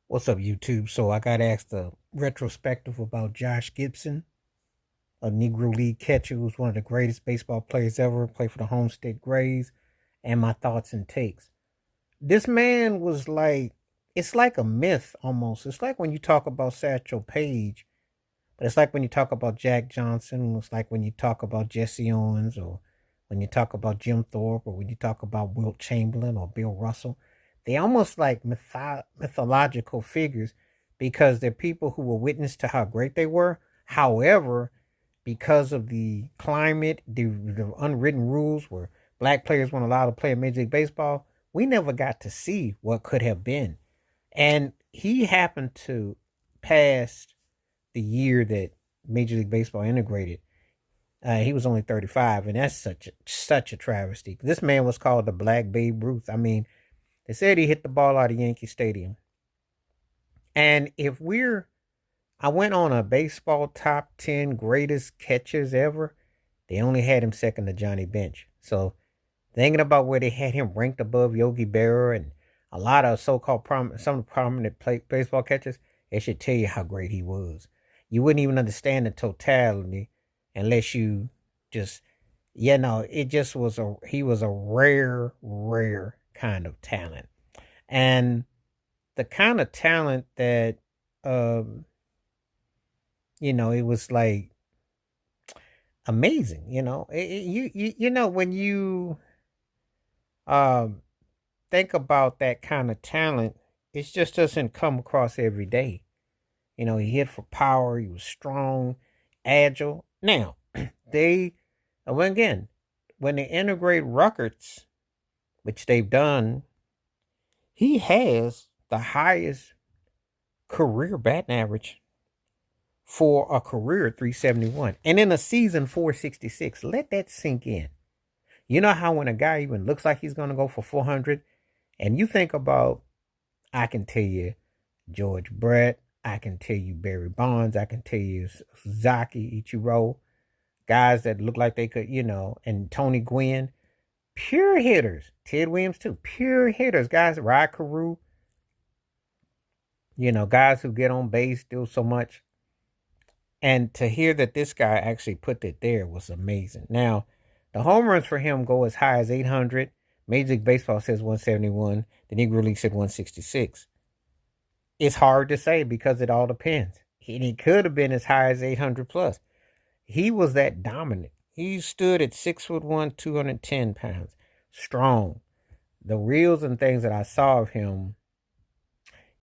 What's up, YouTube? So I got asked a retrospective about Josh Gibson, a Negro League catcher who was one of the greatest baseball players ever, played for the Homestead Grays, and my thoughts and takes. This man was like, it's like a myth almost. It's like when you talk about Satchel Paige, but it's like when you talk about Jack Johnson, it's like when you talk about Jesse Owens, or when you talk about Jim Thorpe, or when you talk about Wilt Chamberlain or Bill Russell. They almost like mythological figures because they're people who were witness to how great they were. However, because of the climate, the unwritten rules where black players weren't allowed to play in Major League Baseball, we never got to see what could have been. And he happened to pass the year that Major League Baseball integrated. He was only 35, and that's such a travesty. This man was called the Black Babe Ruth. I mean, they said he hit the ball out of Yankee Stadium. And I went on a baseball top 10 greatest catchers ever. They only had him second to Johnny Bench. So thinking about where they had him ranked above Yogi Berra and a lot of so-called some prominent baseball catchers, it should tell you how great he was. You wouldn't even understand the totality unless you just, it just was he was a rare kind of talent. And the kind of talent that, um, it was like amazing, when you, um, think about that kind of talent, it just doesn't come across every day. He hit for power. He was strong, agile. Now, they, well, again, when they integrate records, which they've done, he has the highest career batting average for a career 371. And in a season 466. Let that sink in. You know how when a guy even looks like he's going to go for 400, and you think about, I can tell you George Brett, I can tell you Barry Bonds, I can tell you Zaki Ichiro, guys that look like they could, and Tony Gwynn, pure hitters. Ted Williams too, pure hitters. Guys, Rod Carew, guys who get on base, do so much. And to hear that this guy actually put it there was amazing. Now, the home runs for him go as high as 800. Major League Baseball says 171. The Negro League said 166. It's hard to say because it all depends. And he could have been as high as 800 plus. He was that dominant. He stood at 6'1", 210 pounds. Strong. The reels and things that I saw of him